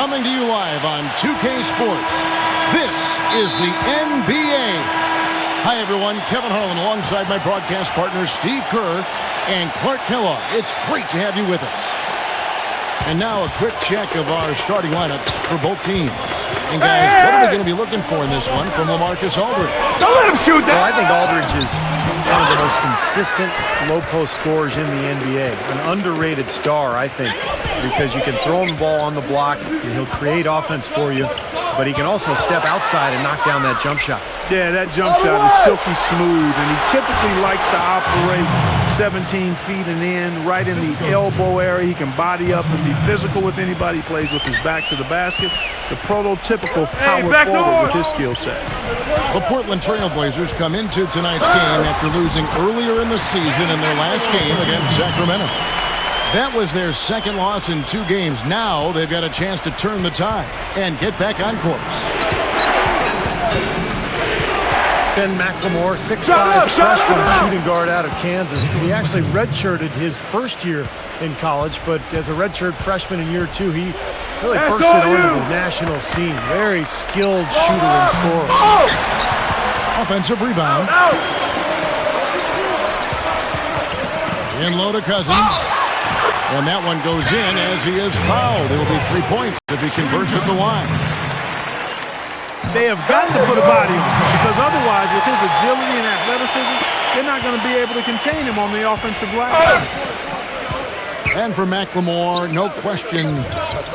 Coming to you live on 2K Sports, this is the NBA. Hi, everyone. Kevin Harlan alongside my broadcast partners Steve Kerr and Clark Kellogg. It's great to have you with us. And now a quick check of our starting lineups for both teams. And guys, what are we going to be looking for in this one from LaMarcus Aldridge? Don't let him shoot that! Well, I think Aldridge is one of the most consistent low-post scorers in the NBA. An underrated star, I think, because you can throw him the ball on the block, and he'll create offense for you, but he can also step outside and knock down that jump shot. Yeah, that jump shot is silky smooth, and he typically likes to operate 17 feet and in, right in the elbow area. He can body up and be physical with anybody. He plays with his back to the basket. The prototypical power forward with his skill set. The Portland Trail Blazers come into tonight's game after losing earlier in the season in their last game against Sacramento. That was their second loss in 2 games. Now they've got a chance to turn the tide and get back on course. Ben McLemore, 6'5", freshman shooting guard out of Kansas. He actually redshirted his first year in college, but as a redshirt freshman in year 2, he really bursted onto the national scene. Very skilled shooter and scorer. Offensive rebound. In low to Cousins. And that one goes in as he is fouled. It will be 3 points if he converts at the line. They have got to put a body on him, because otherwise, with his agility and athleticism, they're not going to be able to contain him on the offensive line. And for McLemore, no question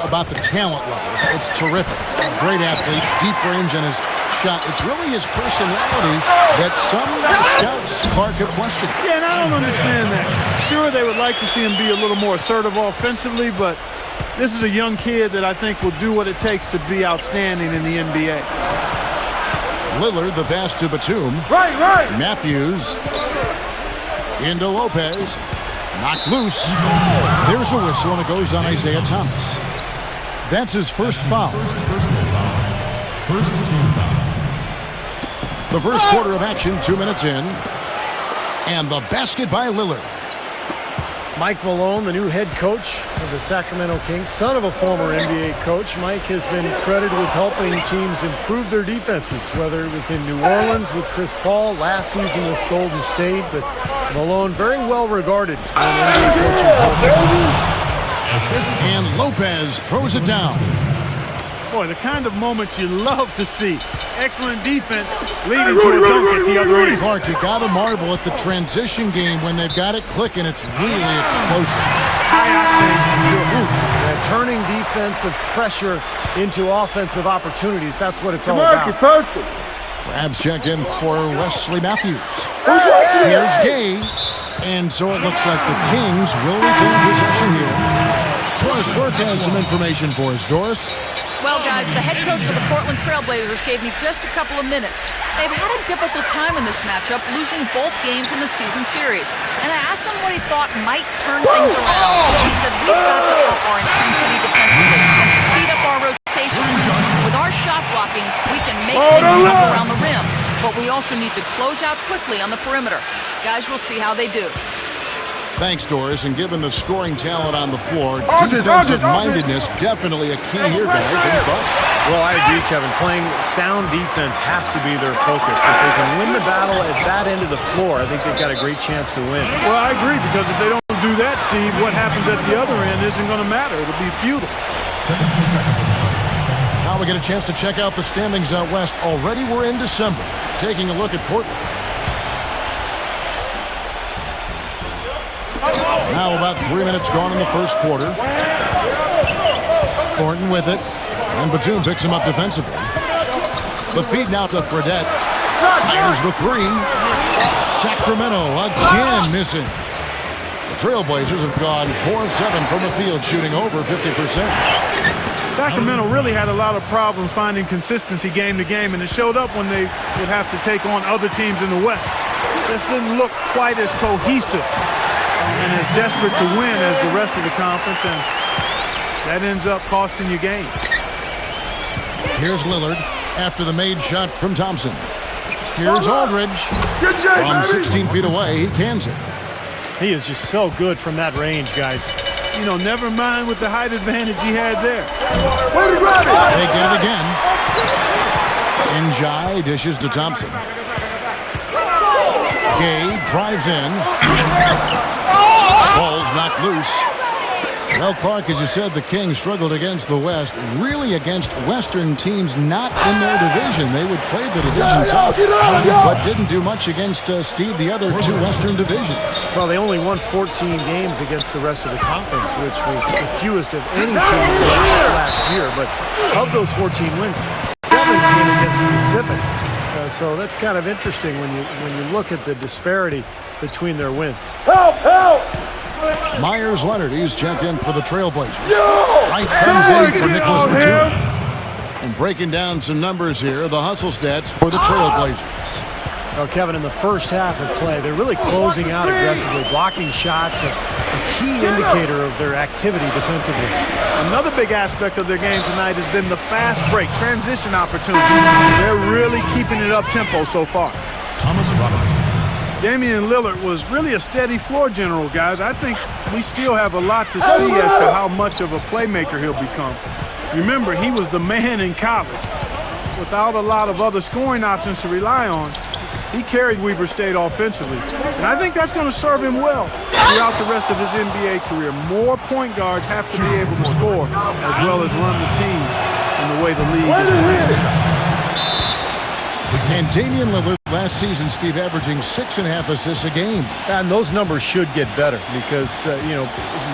about the talent levels. It's terrific. Great athlete, deep range on his shot. It's really his personality that some scouts, Clark, have questioned. Yeah, and I don't understand that. Sure, they would like to see him be a little more assertive offensively, but this is a young kid that I think will do what it takes to be outstanding in the NBA. Lillard, the pass to Batum. Right. Matthews into Lopez. Knocked loose. There's a whistle, and it goes on Isaiah Thomas. That's his first foul. First team foul. The first quarter of action, 2 minutes in. And the basket by Lillard. Mike Malone, the new head coach of the Sacramento Kings, son of a former NBA coach. Mike has been credited with helping teams improve their defenses, whether it was in New Orleans with Chris Paul, last season with Golden State, but Malone very well regarded in NBA coaching. And Lopez throws it down. Boy, the kind of moments you love to see. Excellent defense leading to a dunk at the other end. Clark, you got to marvel at the transition game when they've got it clicking. It's really explosive. Turning defensive pressure into offensive opportunities. That's what it's all about. Grabs check in for Wesley Matthews. Here's Gay. And so it looks like the Kings will retain possession here. Doris Burke has some information for us. Doris? Well, guys, the head coach of the Portland Trail Blazers gave me just a couple of minutes. They've had a difficult time in this matchup, losing both games in the season series. And I asked him what he thought might turn things around. He said, we've got to up our intensity defensively and speed up our rotation. With our shot blocking, we can make things tough around the rim. But we also need to close out quickly on the perimeter. Guys, we'll see how they do. Thanks, Doris. And given the scoring talent on the floor, defensive-mindedness definitely a key here, guys. Any thoughts? Well, I agree, Kevin. Playing sound defense has to be their focus. If they can win the battle at that end of the floor, I think they've got a great chance to win. Well, I agree, because if they don't do that, Steve, what happens at the other end isn't going to matter. It'll be futile. 17 seconds. Now we get a chance to check out the standings out west. Already we're in December. Taking a look at Portland. Now about 3 minutes gone in the first quarter. Thornton with it. And Batum picks him up defensively. The feed now to Fredette. Fires the three. Sacramento again missing. The Trailblazers have gone 4 of 7 from the field, shooting over 50%. Sacramento really had a lot of problems finding consistency game to game, and it showed up when they would have to take on other teams in the West. Just didn't look quite as cohesive and as desperate to win as the rest of the conference, and that ends up costing you games. Here's Lillard after the made shot from Thompson. Here's Aldridge. From 16 feet away, he cans it. He is just so good from that range, guys. you know, never mind with the height advantage he had there. They get it again. Njai dishes to Thompson. Gay drives in. Ball's knocked loose. Well, Clark, as you said, the Kings struggled against the West, really against Western teams not in their division. They would play the division tough, but didn't do much against, Steve, the other two Western divisions. Well, they only won 14 games against the rest of the conference, which was the fewest of any team last year. But of those 14 wins, 7 came against the Pacific. So that's kind of interesting when you look at the disparity between their wins. Help! Help! Myers Leonard, he's checked in for the Trailblazers. Wright comes in for Nicholas Batum. And breaking down some numbers here, the hustle stats for the Trailblazers. Well, Kevin, in the first half of play, they're really closing out aggressively, blocking shots, a key indicator of their activity defensively. Another big aspect of their game tonight has been the fast break, transition opportunity. They're really keeping it up-tempo so far. Thomas Robinson. Damian Lillard was really a steady floor general, guys. I think we still have a lot to see as to how much of a playmaker he'll become. Remember, he was the man in college. Without a lot of other scoring options to rely on, he carried Weber State offensively. And I think that's going to serve him well throughout the rest of his NBA career. More point guards have to be able to score as well as run the team in the way the league is. And Damian Lillard last season, Steve, averaging 6.5 assists a game. And those numbers should get better because,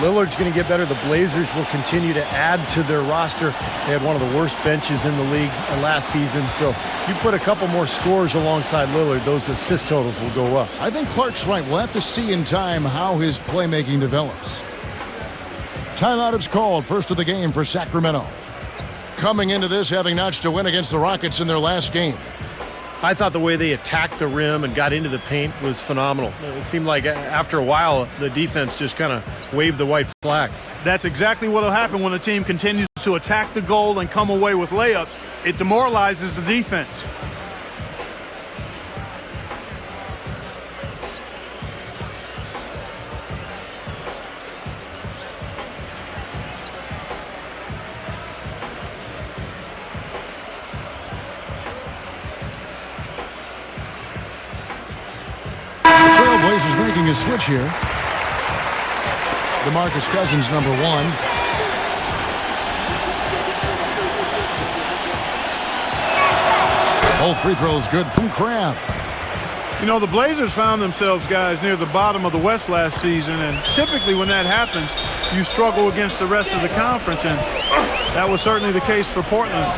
Lillard's going to get better. The Blazers will continue to add to their roster. They had one of the worst benches in the league last season. So you put a couple more scores alongside Lillard, those assist totals will go up. I think Clark's right. We'll have to see in time how his playmaking develops. Timeout is called, first of the game for Sacramento. Coming into this, having notched a win against the Rockets in their last game. I thought the way they attacked the rim and got into the paint was phenomenal. It seemed like after a while, the defense just kind of waved the white flag. That's exactly what will happen when a team continues to attack the goal and come away with layups. It demoralizes the defense. Blazers making a switch here. DeMarcus Cousins, number 1. Both free throws good from Crabbe. You know, the Blazers found themselves, guys, near the bottom of the West last season, and typically when that happens, you struggle against the rest of the conference, and that was certainly the case for Portland.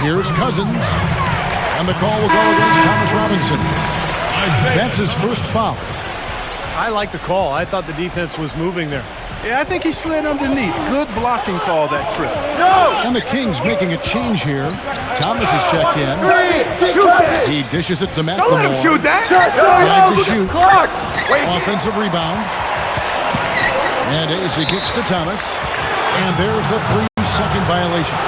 Here's Cousins, and the call will go against Thomas Robinson. That's his first foul. I like the call. I thought the defense was moving there. Yeah, I think he slid underneath. Good blocking call that trip. And the Kings making a change here. Thomas is checked in. He dishes it to McLemore. Don't let him shoot that. Tried to shoot. Clark. Offensive rebound. And Izzy kicks to Thomas. And there's the 3-second violation.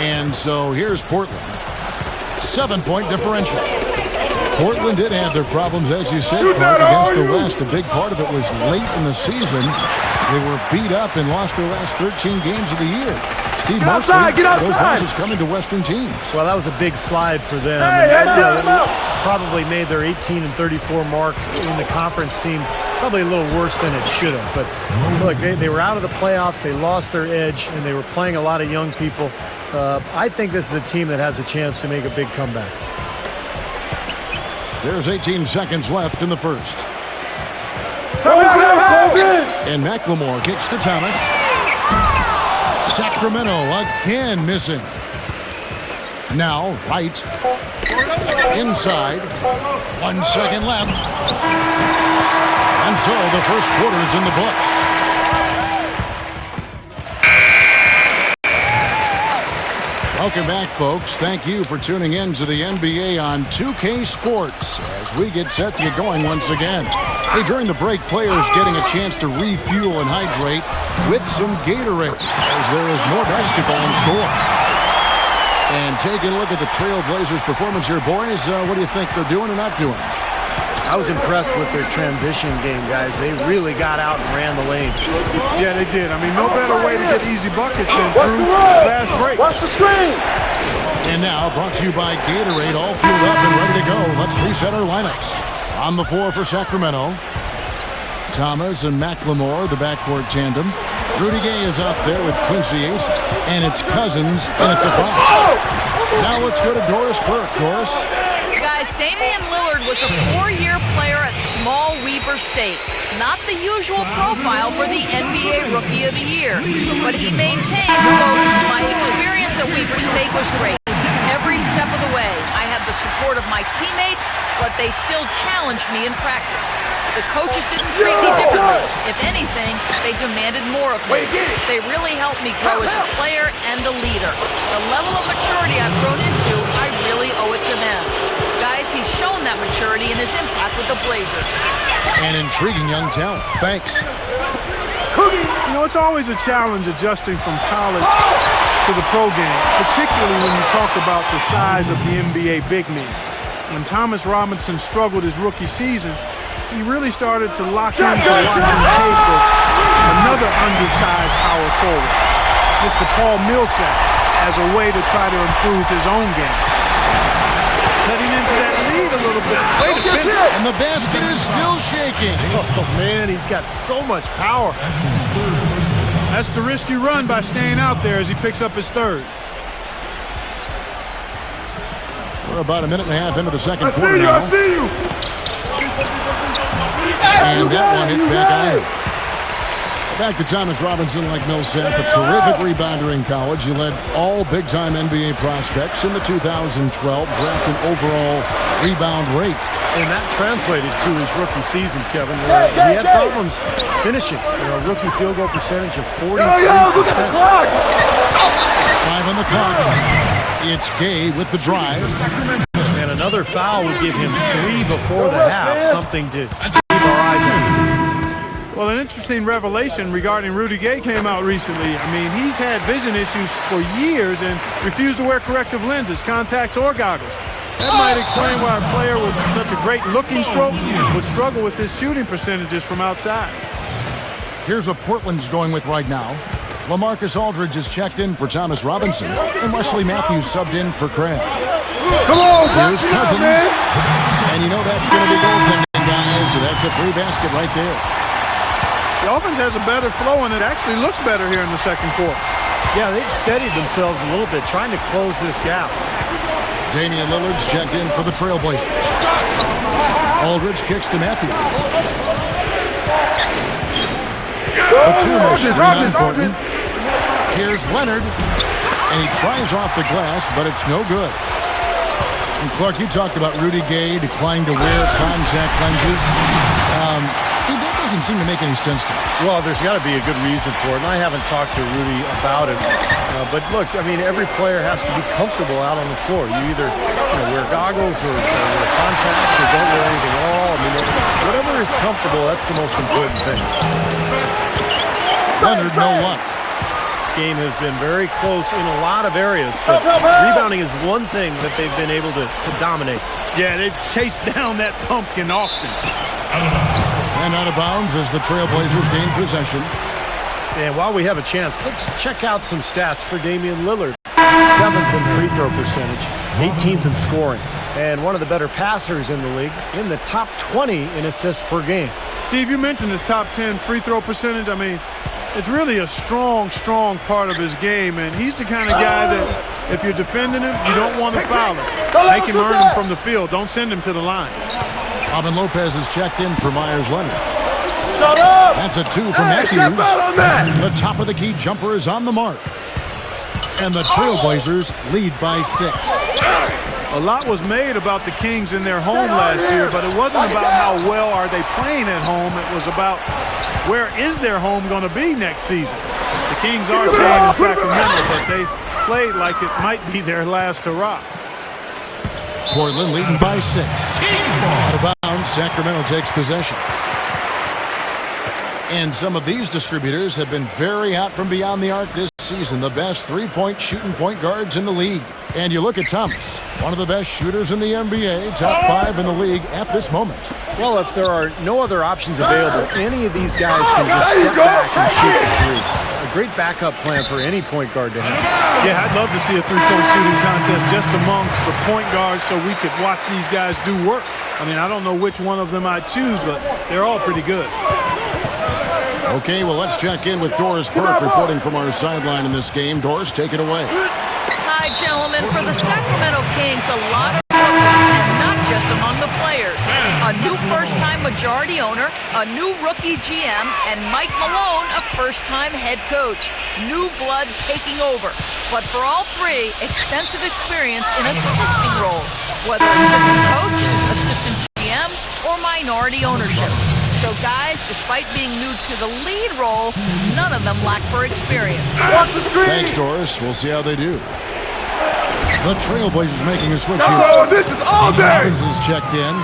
And so here's Portland. 7-point differential. Portland did have their problems, as you said, Clark, against the West. A big part of it was late in the season. They were beat up and lost their last 13 games of the year. Steve, mostly those losses coming to Western teams. Well, that was a big slide for them. Probably made their 18-34 mark in the conference seem probably a little worse than it should have. But look, they were out of the playoffs. They lost their edge, and they were playing a lot of young people. I think this is a team that has a chance to make a big comeback. There's 18 seconds left in the first. And McLemore kicks to Thomas. Sacramento again missing. Now Wright inside. 1 second left. And so the first quarter is in the books. Welcome back, folks. Thank you for tuning in to the NBA on 2K Sports as we get set to get going once again. Hey, during the break, players getting a chance to refuel and hydrate with some Gatorade as there is more basketball in store. And taking a look at the Trailblazers' performance here, boys, what do you think they're doing or not doing? I was impressed with their transition game, guys. They really got out and ran the lanes. Yeah, they did. I mean, no better way to get easy buckets than through fast break. Watch the screen. And now, brought to you by Gatorade, all fueled up and ready to go. Let's reset our lineups. On the floor for Sacramento, Thomas and McLemore, the backcourt tandem. Rudy Gay is out there with Quincy Ace, and it's Cousins in at the 5. Now let's go to Doris Burke. Doris? Guys, Damian Lillard was a 4-year player at small Weber State. Not the usual profile for the NBA Rookie of the Year. But he maintains, quote, "My experience at Weber State was great. Every step of the way, I had the support of my teammates, but they still challenged me in practice. The coaches didn't treat me differently. If anything, they demanded more of me. They really helped me grow as a player and a leader. The level of maturity I've grown into, I really owe it to them." Guys, he's shown that maturity in his impact with the Blazers. An intriguing young talent. Thanks. You know, it's always a challenge adjusting from college to the pro game, particularly when you talk about the size of the NBA big men. When Thomas Robinson struggled his rookie season, he really started to lock into watching tape of another undersized power forward, Mr. Paul Millsap, as a way to try to improve his own game. Cutting into that lead a little bit. Wait a minute. And the basket is still shaking. Oh, man, he's got so much power. That's the risky run by staying out there as he picks up his third. We're about a minute and a half into the second quarter now. I see you. And that one hits back iron. Back to Thomas Robinson, like Millsap, a terrific rebounder in college. He led all big-time NBA prospects in the 2012 draft and overall rebound rate. And that translated to his rookie season, Kevin. Where he had problems finishing. Rookie field goal percentage of 43%. 5 on the clock. It's Gay with the drive. And another foul would give him 3 before the half. Something to keep our eyes on. Well, an interesting revelation regarding Rudy Gay came out recently. I mean, he's had vision issues for years and refused to wear corrective lenses, contacts, or goggles. That might explain why a player with such a great looking stroke would struggle with his shooting percentages from outside. Here's what Portland's going with right now. LaMarcus Aldridge is checked in for Thomas Robinson, and Wesley Matthews subbed in for Craig. Come on, Here's Cousins. And you know that's going to be goaltending, guys, so that's a free basket right there. The offense has a better flow, and it actually looks better here in the second quarter. Yeah, they've steadied themselves a little bit, trying to close this gap. Damian Lillard's checked in for the Trailblazers. Aldridge kicks to Matthews. Batum is screen on Portland. Here's Leonard, and he tries off the glass, but it's no good. And Clark, you talked about Rudy Gay declining to wear contact lenses. Steve, that doesn't seem to make any sense to me. Well, there's got to be a good reason for it, and I haven't talked to Rudy about it. But look, I mean, every player has to be comfortable out on the floor. You either wear goggles or wear contacts or don't wear anything at all. I mean, whatever is comfortable, that's the most important thing. Leonard, no luck. This game has been very close in a lot of areas, but rebounding is one thing that they've been able to dominate. Yeah, they've chased down that pumpkin often. And out of bounds as the Trailblazers gain possession. And while we have a chance, let's check out some stats for Damian Lillard. 7th in free throw percentage, 18th in scoring, and one of the better passers in the league, in the top 20 in assists per game. Steve, you mentioned his top 10 free throw percentage. I mean, it's really a strong part of his game, and he's the kind of guy that if you're defending him, you don't want to foul him. Make him earn him from the field. Don't send him to the line. Robin Lopez is checked in for Myers Leonard. Shut up! That's a 2 from Matthews. Step out on that. The top of the key jumper is on the mark. And the Trailblazers lead by 6. A lot was made about the Kings in their home last year, but it wasn't about how well are they playing at home. It was about where is their home going to be next season. The Kings are staying in Sacramento, but they played like it might be their last hurrah. Portland leading by 6. Out of bounds, Sacramento takes possession. And some of these distributors have been very hot from beyond the arc this season, the best three-point shooting point guards in the league. And you look at Thomas, one of the best shooters in the NBA, top 5 in the league at this moment. Well, if there are no other options available, any of these guys can just step back and shoot the three. A great backup plan for any point guard to have. Yeah, I'd love to see a three-point shooting contest just amongst the point guards so we could watch these guys do work. I mean, I don't know which one of them I'd choose, but they're all pretty good. Okay, well, let's check in with Doris Burke reporting from our sideline in this game. Doris, take it away. Hi, gentlemen. For the Sacramento Kings, a lot of focus, not just among the players. A new first-time majority owner, a new rookie GM, and Mike Malone, a first-time head coach. New blood taking over. But for all three, extensive experience in assisting roles, whether assistant coach, assistant GM, or minority ownership. So, guys, despite being new to the lead role, none of them lack for experience. Watch the screen. Thanks, Doris. We'll see how they do. The Trailblazers making a switch here. Oh, this is all day. Robinson's checked in.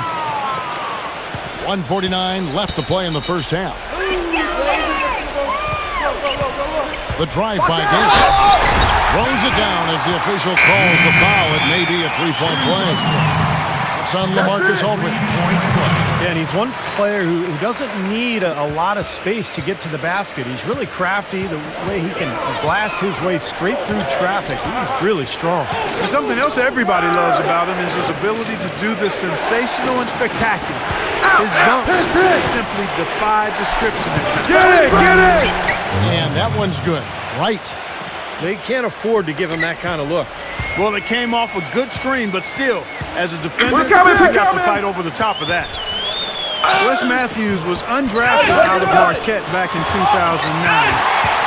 1:49 left to play in the first half. The drive by Gates. Throws it down as the official calls the foul. It may be a three-point play. It's on LaMarcus Aldridge. Yeah, and he's one player who doesn't need a lot of space to get to the basket. He's really crafty, the way he can blast his way straight through traffic. He's really strong. And something else everybody loves about him is his ability to do the sensational and spectacular. His dunks simply defy description at times. Get it! And that one's good. Right. They can't afford to give him that kind of look. Well, it came off a good screen, but still, as a defender, We're coming, you got to fight over the top of that. Wes Matthews was undrafted out of Marquette back in 2009,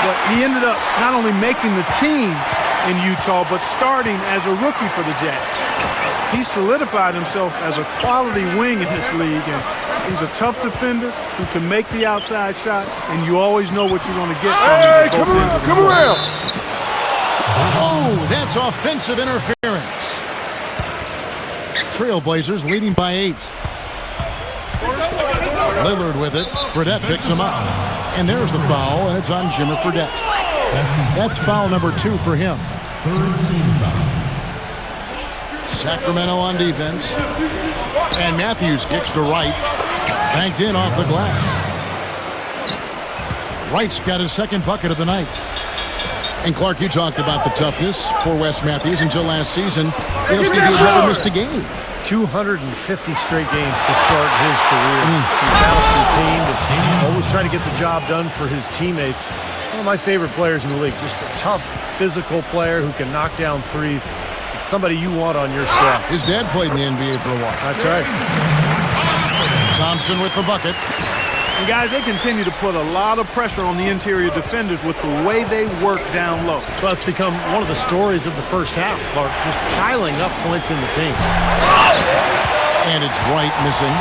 but he ended up not only making the team in Utah, but starting as a rookie for the Jazz. He solidified himself as a quality wing in this league, and he's a tough defender who can make the outside shot, and you always know what you're going to get from him. Hey, come around. Oh, that's offensive interference. Trailblazers leading by 8. Lillard with it. Fredette picks him up. And there's the foul, and it's on Jimmer Fredette. That's foul number 2 for him. Sacramento on defense. And Matthews kicks to Wright. Banked in off the glass. Wright's got his second bucket of the night. And Clark, you talked about the toughness for Wes Matthews until last season. Steve, he never missed a game. 250 straight games to start his career. He battles through pain, but always try to get the job done for his teammates. One of my favorite players in the league. Just a tough, physical player who can knock down threes. It's somebody you want on your squad. His dad played in the NBA for a while. That's right. Thompson with the bucket. And guys, they continue to put a lot of pressure on the interior defenders with the way they work down low. Well, it's become one of the stories of the first half, Mark, just piling up points in the paint. And it's Wright missing.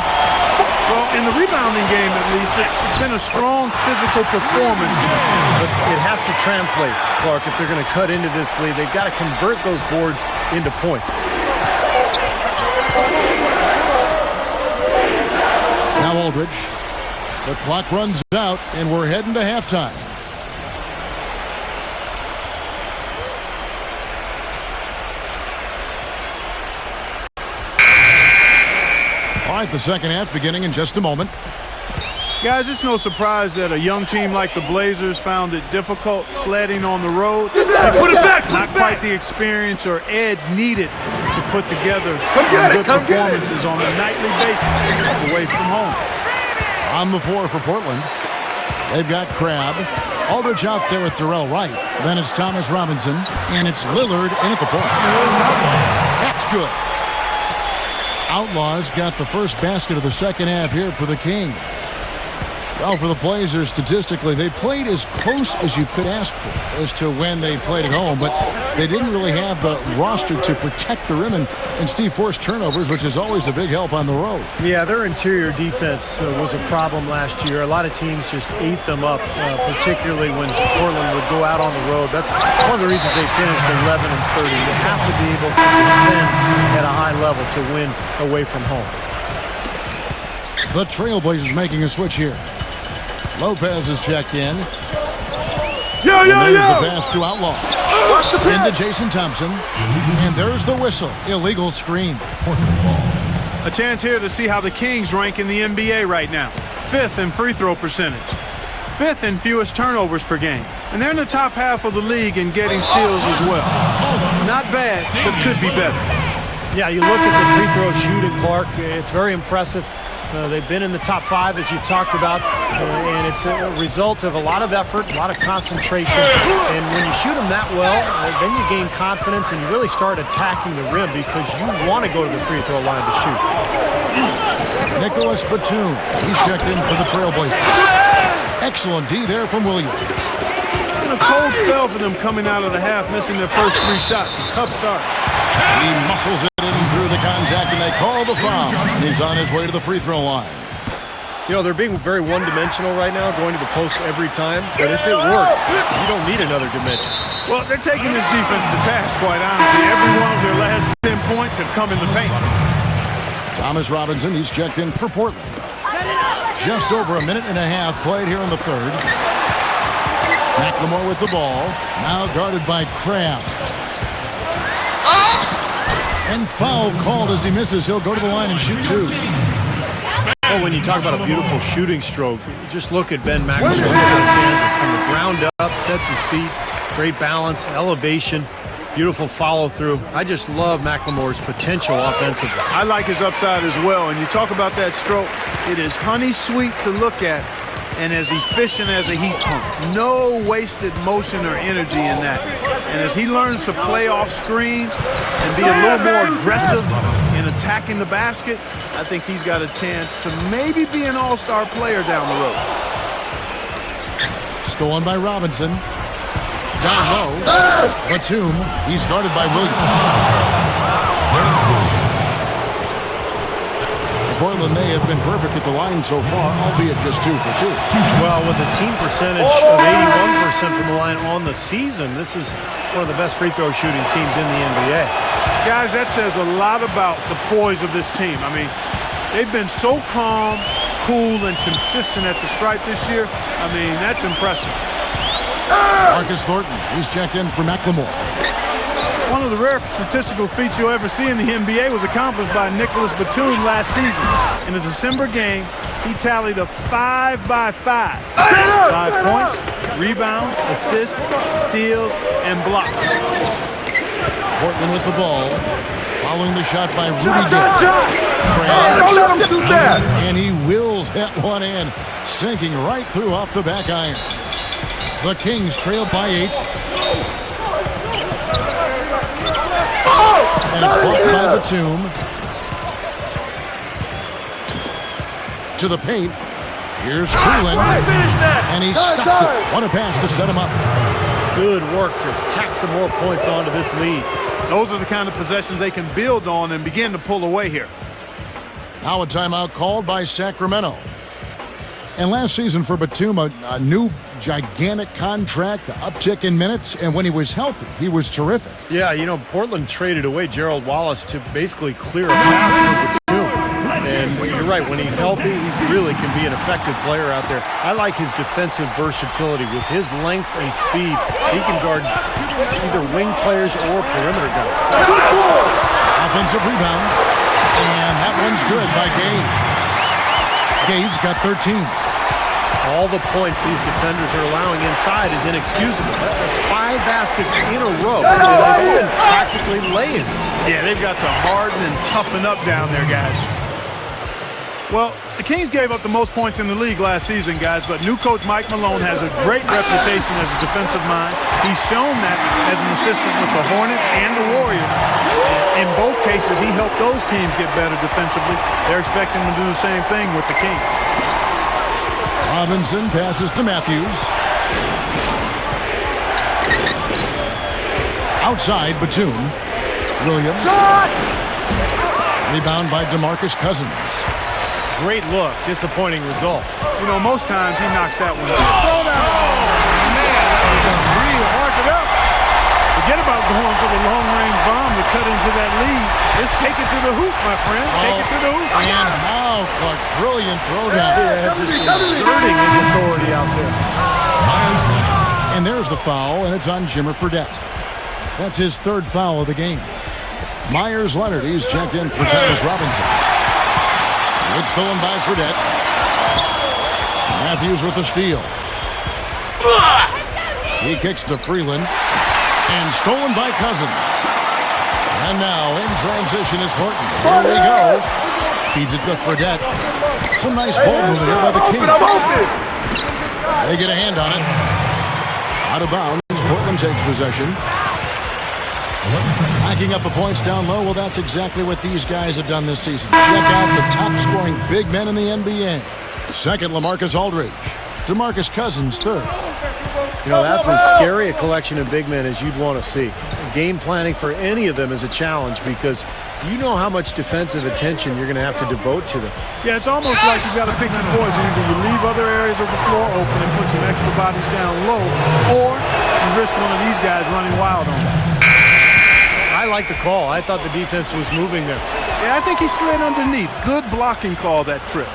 Well, in the rebounding game, at least, it's been a strong physical performance. But it has to translate, Clark, if they're going to cut into this lead. They've got to convert those boards into points. Now Aldridge. The clock runs out, and we're heading to halftime. All right, the second half beginning in just a moment. Guys, it's no surprise that a young team like the Blazers found it difficult sledding on the road. Put it back. Not quite the experience or edge needed to put together good Come get it. performances on a nightly basis away from home. On the floor for Portland. They've got Crabbe. Aldridge out there with Terrell Wright. Then it's Thomas Robinson. And it's Lillard in at the point. That's good. Outlaws got the first basket of the second half here for the Kings. Well, for the Blazers, statistically, they played as close as you could ask for as to when they played at home, but they didn't really have the roster to protect the rim and Steve forced turnovers, which is always a big help on the road. Yeah, their interior defense was a problem last year. A lot of teams just ate them up, particularly when Portland would go out on the road. That's one of the reasons they finished 11 and 30. You have to be able to defend at a high level to win away from home. The Trailblazers making a switch here. Lopez is checked in. Yo! And there's the pass to Outlaw. Into Jason Thompson. And there's the whistle. Illegal screen. A chance here to see how the Kings rank in the NBA right now. 5th in free throw percentage. 5th in fewest turnovers per game. And they're in the top half of the league in getting steals as well. Not bad, but could be better. Yeah, you look at the free throw shooting, Clark. It's very impressive. They've been in the top 5, as you talked about, and it's a result of a lot of effort, a lot of concentration. And when you shoot them that well, then you gain confidence and you really start attacking the rim because you want to go to the free throw line to shoot. Nicholas Batum. He's checked in for the Trailblazers. Excellent D there from Williams. A cold spell for them coming out of the half, missing their first 3 shots. A tough start. He muscles it in through the contact, and they call the foul. He's on his way to the free throw line. You know, they're being very one-dimensional right now, going to the post every time. But if it works, you don't need another dimension. Well, they're taking this defense to task, quite honestly. Every one of their last 10 points have come in the paint. Thomas Robinson, he's checked in for Portland. Just over a minute and a half played here in the third. McLemore with the ball. Now guarded by Crabb. And foul called as he misses. He'll go to the line and shoot 2. Oh, when you talk about a beautiful shooting stroke, just look at Ben McLemore from the ground up, sets his feet, great balance, elevation, beautiful follow-through. I just love McLemore's potential offensively. I like his upside as well. And you talk about that stroke, it is honey sweet to look at and as efficient as a heat pump. No wasted motion or energy in that. And as he learns to play off screens and be a little more aggressive in attacking the basket, I think he's got a chance to maybe be an all-star player down the road. Stolen by Robinson. Down low. Batum. He's guarded by Williams. Portland may have been perfect at the line so far, albeit just 2 for 2. Well, with a team percentage of 81% from the line on the season, this is one of the best free throw shooting teams in the NBA. Guys, that says a lot about the poise of this team. I mean, they've been so calm, cool, and consistent at the stripe this year. I mean, that's impressive. Marcus Thornton, he's checked in for McLemore. One of the rare statistical feats you'll ever see in the NBA was accomplished by Nicholas Batum last season. In a December game, he tallied a 5-by-5. 5 points, rebounds, assists, steals, and blocks. Portland with the ball. Following the shot by Rudy. Don't let him shoot that. And he wills that one in, sinking right through off the back iron. The Kings trail by 8. And it's blocked by Batum. To the paint. Here's Freeland. And he stops it. What a pass to set him up. Good work to tack some more points onto this lead. Those are the kind of possessions they can build on and begin to pull away here. Now a timeout called by Sacramento. And last season for Batum, a new gigantic contract, the uptick in minutes, and when he was healthy, he was terrific. Yeah, you know, Portland traded away Gerald Wallace to basically clear a path for Batum. And you're right, when he's healthy, he really can be an effective player out there. I like his defensive versatility. With his length and speed, he can guard either wing players or perimeter guys. Offensive rebound, and that one's good by Gay. Gay's got 13. All the points these defenders are allowing inside is inexcusable. That's 5 baskets in a row. They've been practically laying. Yeah, they've got to harden and toughen up down there, guys. Well, the Kings gave up the most points in the league last season, guys, but new coach Mike Malone has a great reputation as a defensive mind. He's shown that as an assistant with the Hornets and the Warriors. In both cases, he helped those teams get better defensively. They're expecting him to do the same thing with the Kings. Robinson passes to Matthews. Outside, Batum. Williams. Rebound by DeMarcus Cousins. Great look. Disappointing result. You know, most times he knocks that one down. Oh, man, that was a real hard it up. Forget about going for the long-range bomb to cut into that lead. Just take it to the hoop, my friend. Take it to the hoop. And now, Clark, brilliant throwdown. Yeah, just exerting his authority out there. And there's the foul, and it's on Jimmer Fredette. That's his third foul of the game. Myers-Leonard, he's checked in for Thomas Robinson. It's stolen by Fredette. Matthews with the steal. He kicks to Freeland. And stolen by Cousins. And now in transition is Horton. Here we go. Feeds it to Fredette. Some nice ball movement here by the Kings. They get a hand on it. Out of bounds. Portland takes possession. Packing up the points down low. Well, that's exactly what these guys have done this season. Check out the top-scoring big men in the NBA. Second, LaMarcus Aldridge. DeMarcus Cousins, third. You know, that's as scary a collection of big men as you'd want to see. Game planning for any of them is a challenge because you know how much defensive attention you're going to have to devote to them. Yeah, it's almost like you've got to pick your poison. Either you leave other areas of the floor open and put some extra bodies down low, or you risk one of these guys running wild on you. I like the call. I thought the defense was moving there. Yeah, I think he slid underneath. Good blocking call that trip.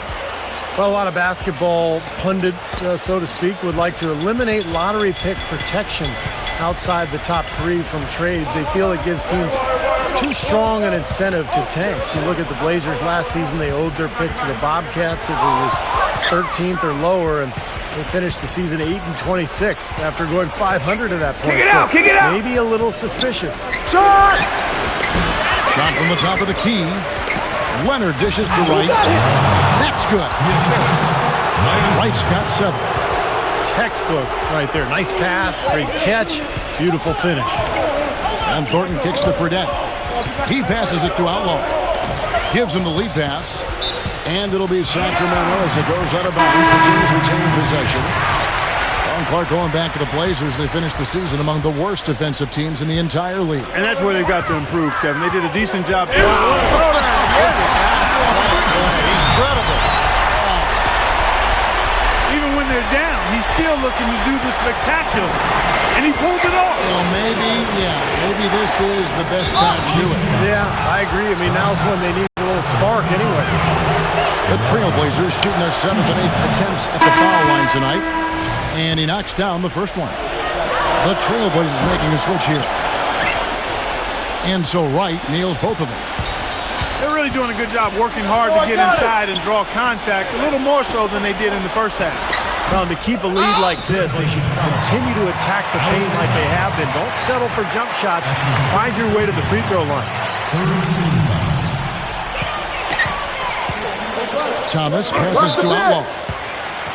Well, a lot of basketball pundits, so to speak, would like to eliminate lottery pick protection outside the top three from trades. They feel it gives teams too strong an incentive to tank. You look at the Blazers last season, they owed their pick to the Bobcats. It was 13th or lower, and they finished the season 8-26 after going 500 at that point. Kick it out. Maybe a little suspicious. Shot from the top of the key. Leonard dishes to Wright. That's good. Wright's got 7. Textbook right there. Nice pass, great catch, beautiful finish. And Thornton kicks to Fredette. He passes it to Outlaw. Gives him the lead pass. And it'll be Sacramento as it goes out of bounds. The Kings retain possession. Ron Clark going back to the Blazers. They finished the season among the worst defensive teams in the entire league. And that's where they've got to improve, Kevin. They did a decent job. Incredible. Even when they're down, he's still looking to do the spectacular. And he pulled it off. Well, maybe this is the best time to do it. Yeah, I agree. I mean, now's when they need a little spark anyway. The Trailblazers shooting their 7th and 8th attempts at the foul line tonight. And he knocks down the first one. The Trailblazers making a switch here. And so Wright nails both of them. They're really doing a good job working hard to get inside and draw contact, a little more so than they did in the first half. Well, to keep a lead like this, they should continue to attack the paint like they have been. Don't settle for jump shots. Find your way to the free throw line. Thomas passes to Outlaw.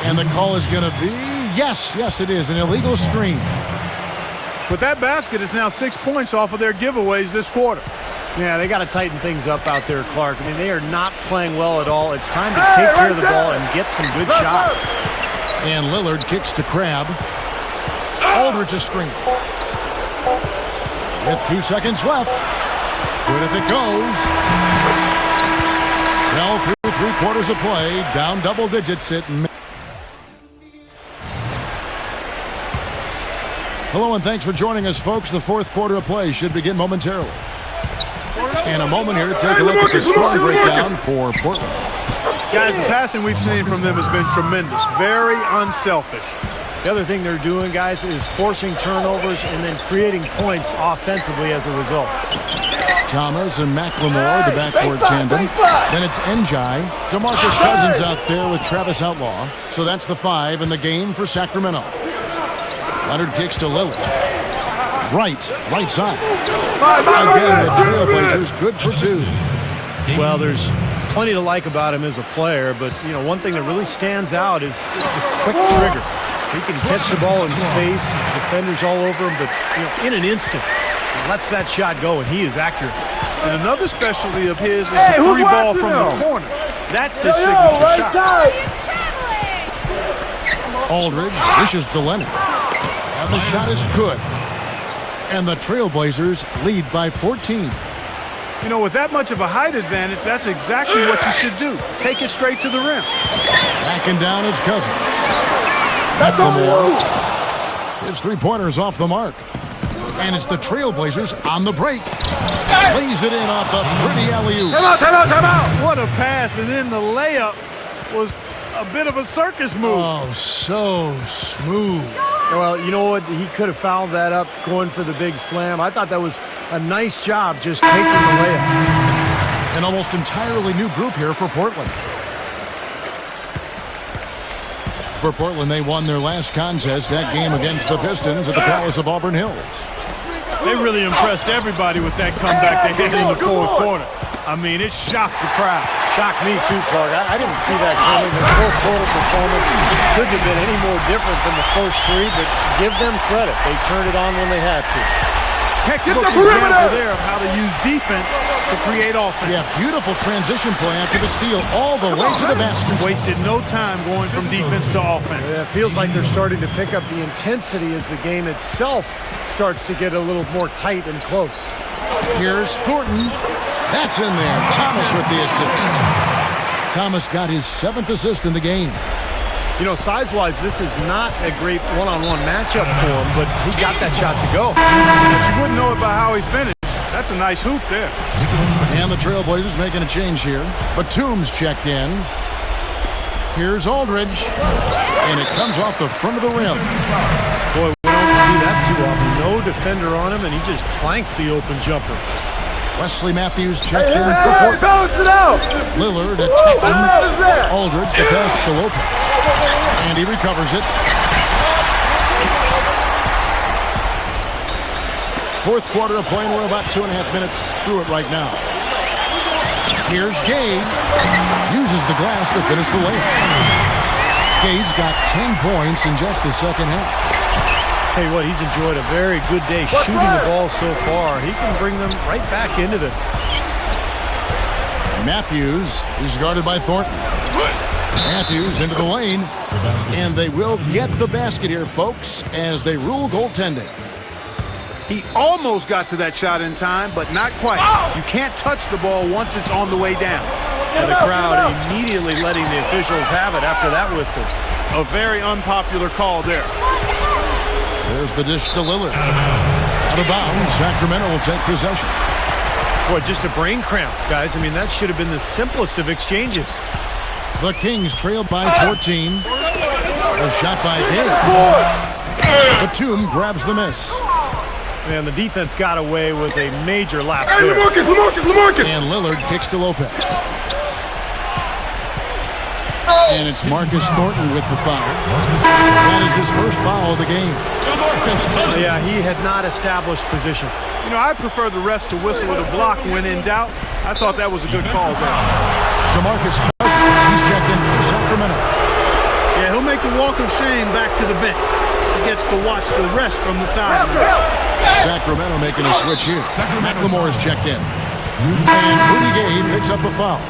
And the call is going to be, yes, it is, an illegal screen. But that basket is now 6 points off of their giveaways this quarter. Yeah, they got to tighten things up out there, Clark. I mean, they are not playing well at all. It's time to take care of the ball and get some good shots. And Lillard kicks to Crabbe. Aldridge a screen. With 2 seconds left. Good if it goes. Well, through 3 quarters of play, down double digits at. Hello and thanks for joining us, folks. The 4th quarter of play should begin momentarily. And a moment here to take a look at the score breakdown for Portland. Guys, the passing we've seen from them has been tremendous. Very unselfish. The other thing they're doing, guys, is forcing turnovers and then creating points offensively as a result. Thomas and McLemore, the backcourt tandem. Then it's Njai. DeMarcus Cousins out there with Travis Outlaw. So that's the 5 in the game for Sacramento. Leonard kicks to Lillard. Right side. Again, the Trailblazers good for 2. Well, there's plenty to like about him as a player, but, you know, one thing that really stands out is the quick trigger. He can catch the ball in space, defenders all over him, but, you know, in an instant, he lets that shot go, and he is accurate. And another specialty of his is the free ball from the corner. That's his signature shot. Aldridge dishes to Leonard. And the shot is good. And the Trailblazers lead by 14. You know, with that much of a height advantage, that's exactly what you should do. Take it straight to the rim. Backing down its Cousins. That's on you. His 3-pointers off the mark. And it's the Trailblazers on the break. Lays it in off a pretty alley-oop. Time out. What a pass, and then the layup was a bit of a circus move. Oh, so smooth. Well, you know what? He could have fouled that up going for the big slam. I thought that was a nice job just taking the layup. An almost entirely new group here for Portland. For Portland, they won their last contest, that game against the Pistons at the Palace of Auburn Hills. They really impressed everybody with that comeback they did in the fourth quarter. I mean, it shocked the crowd. Shocked me too, Clark. I didn't see that coming. The fourth quarter performance couldn't have been any more different than the first three, but give them credit. They turned it on when they had to. Textbook example there of how to use defense to create offense. Yeah, beautiful transition play after the steal all the way to the basket. Wasted no time going from defense to offense. Yeah, it feels like they're starting to pick up the intensity as the game itself starts to get a little more tight and close. Here's Thornton. That's in there. Thomas with the assist. Thomas got his 7th assist in the game. You know, size-wise, this is not a great one-on-one matchup for him, but he got that shot to go. But you wouldn't know it by how he finished. That's a nice hoop there. And the Trailblazers making a change here. Batum's checked in. Here's Aldridge. And it comes off the front of the rim. Boy, we don't see that too often. No defender on him, and he just planks the open jumper. Wesley Matthews checked in for Portland. Balance it out! Lillard attacking. What is that? Aldridge, the pass to Lopez. And he recovers it. Fourth quarter of play, and we're about 2.5 minutes through it right now. Here's Gay. Uses the glass to finish the layup. Gay's got 10 points in just the second half. Tell you what, he's enjoyed a very good day shooting the ball so far. He can bring them right back into this. Matthews is guarded by Thornton. Matthews into the lane. And they will get the basket here, folks, as they rule goaltending. He almost got to that shot in time, but not quite. You can't touch the ball once it's on the way down. And the crowd immediately letting the officials have it after that whistle. A very unpopular call there. There's the dish to Lillard. Out of bounds, Sacramento will take possession. Boy, just a brain cramp, guys. I mean, that should have been the simplest of exchanges. The Kings trail by 14. A shot by Gay. Batum grabs the miss. Man, the defense got away with a major lapse there. LaMarcus! And Lillard kicks to Lopez. And it's Marcus Thornton with the foul. That is his first foul of the game. Yeah, he had not established position. You know, I prefer the refs to whistle with a block when in doubt. I thought that was a good call there. DeMarcus Cousins, he's checked in for Sacramento. Yeah, he'll make the walk of shame back to the bench. He gets to watch the rest from the side. Sacramento making a switch here. McLemore is checked in. And Rudy Gay picks up a foul.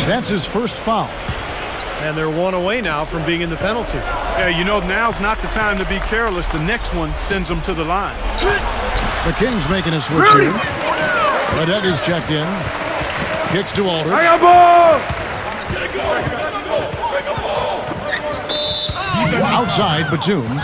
That's his first foul. And they're one away now from being in the penalty. Yeah, you know, now's not the time to be careless. The next one sends them to the line. The Kings making a switch here. Ledet is checked in. Kicks to Aldridge. Outside, Batum.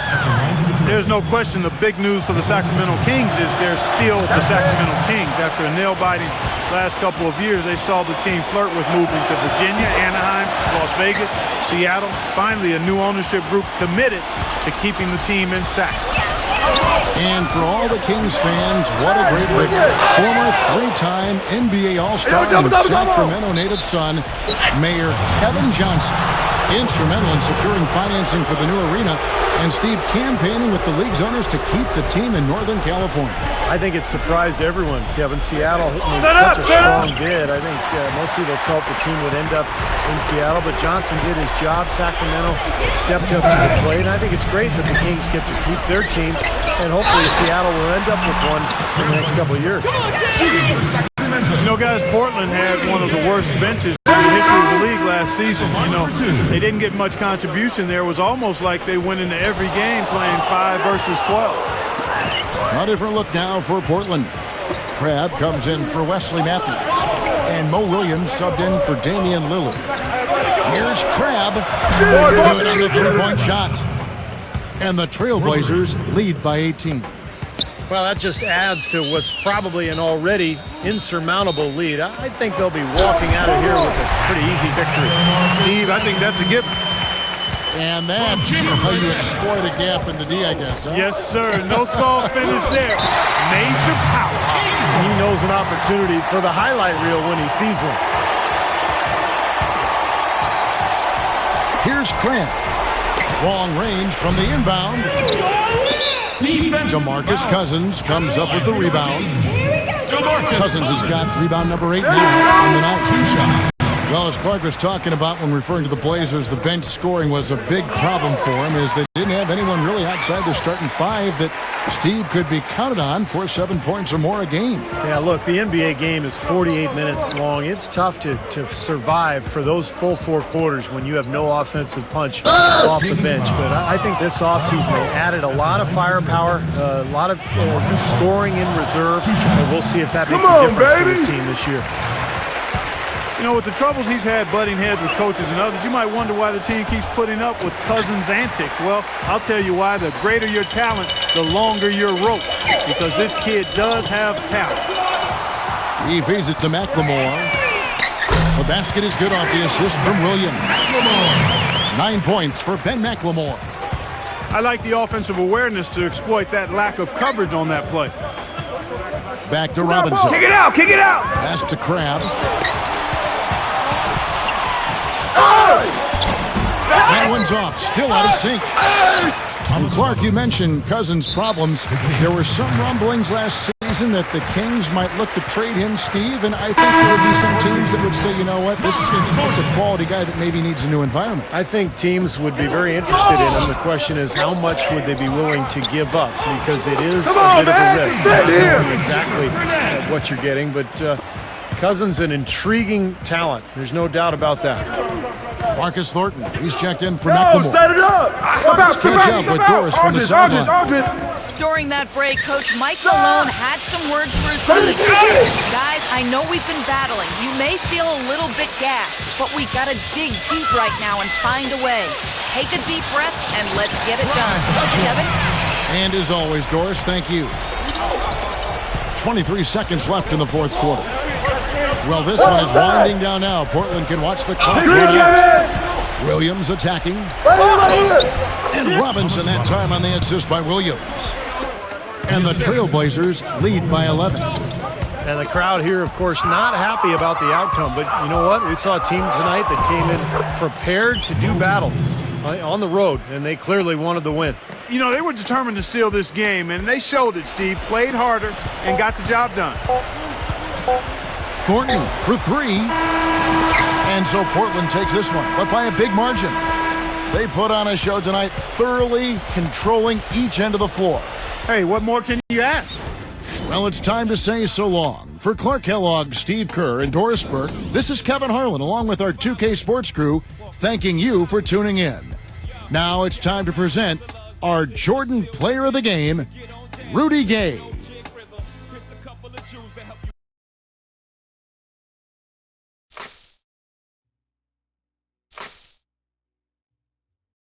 There's no question the big news for the Sacramento Kings is they're still the Sacramento Kings. After a nail-biting last couple of years, they saw the team flirt with moving to Virginia, Anaheim, Las Vegas, Seattle. Finally, a new ownership group committed to keeping the team in Sac. And for all the Kings fans, what a great victory. Former three-time NBA All-Star and Sacramento native son, Mayor Kevin Johnson, instrumental in securing financing for the new arena, and Steve campaigning with the league's owners to keep the team in Northern California. I think it surprised everyone, Kevin. Seattle made such a strong bid. I think most people felt the team would end up in Seattle, but Johnson did his job. Sacramento stepped up to the plate, and I think it's great that the Kings get to keep their team, and hopefully Seattle will end up with one in the next couple of years. You know, guys, Portland had one of the worst benches in the history of the league last season. You know, they didn't get much contribution there. It was almost like they went into every game playing 5 versus 12. A different look now for Portland. Crabb comes in for Wesley Matthews. And Mo Williams subbed in for Damian Lillard. Here's Crabb. Good on the three-point shot. And the Trailblazers lead by 18. Well, that just adds to what's probably an already insurmountable lead. I think they'll be walking out of here with a pretty easy victory. Steve, I think that's a given. And that's how you exploit a gap in the D, I guess. Huh? Yes, sir. No soft finish there. Major power. He knows an opportunity for the highlight reel when he sees one. Here's Cramp. Long range from the inbound. DeMarcus Cousins comes up with the rebound. Cousins has got rebound number 8 now on the night. 2 shots. Well, as Clark was talking about when referring to the Blazers, the bench scoring was a big problem for him as they didn't have anyone really outside the starting 5 that Steve could be counted on for 7 points or more a game. Yeah, look, the NBA game is 48 minutes long. It's tough to survive for those full 4 quarters when you have no offensive punch off the bench. But I think this offseason they added a lot of firepower, a lot of scoring in reserve, and we'll see if that makes a difference for this team this year. You know, with the troubles he's had butting heads with coaches and others, you might wonder why the team keeps putting up with Cousins' antics. Well, I'll tell you why. The greater your talent, the longer your rope, because this kid does have talent. He feeds it to McLemore. The basket is good off the assist from Williams. 9 points for Ben McLemore. I like the offensive awareness to exploit that lack of coverage on that play. Back to Robinson. Kick it out, kick it out. Pass to Crabbe. That one's off, still out of sync. Clark, you mentioned Cousins' problems. There were some rumblings last season that the Kings might look to trade him, Steve, and I think there would be some teams that would say, you know what, this is a quality guy that maybe needs a new environment. I think teams would be very interested in him. The question is, how much would they be willing to give up? Because it is a bit of a risk. Not knowing exactly what you're getting, but Cousins, an intriguing talent. There's no doubt about that. Marcus Thornton, he's checked in for McLemore. Set it up. Stretch out with Doris from the sideline. During that break, Coach Mike Malone had some words for his team. Guys, I know we've been battling. You may feel a little bit gassed, but we got to dig deep right now and find a way. Take a deep breath and let's get it done. Kevin? And as always, Doris, thank you. 23 seconds left in the 4th quarter. Well, this one is winding down now. Portland can watch the clock run out. Williams attacking. And Robinson that time on the assist by Williams. And the Trailblazers lead by 11. And the crowd here, of course, not happy about the outcome. But you know what? We saw a team tonight that came in prepared to do battle on the road, and they clearly wanted the win. You know, they were determined to steal this game, and they showed it, Steve. Played harder and got the job done. Thornton for 3. And so Portland takes this one, but by a big margin. They put on a show tonight, thoroughly controlling each end of the floor. Hey, what more can you ask? Well, it's time to say so long. For Clark Kellogg, Steve Kerr, and Doris Burke, this is Kevin Harlan along with our 2K Sports crew, thanking you for tuning in. Now it's time to present our Jordan Player of the Game, Rudy Gay.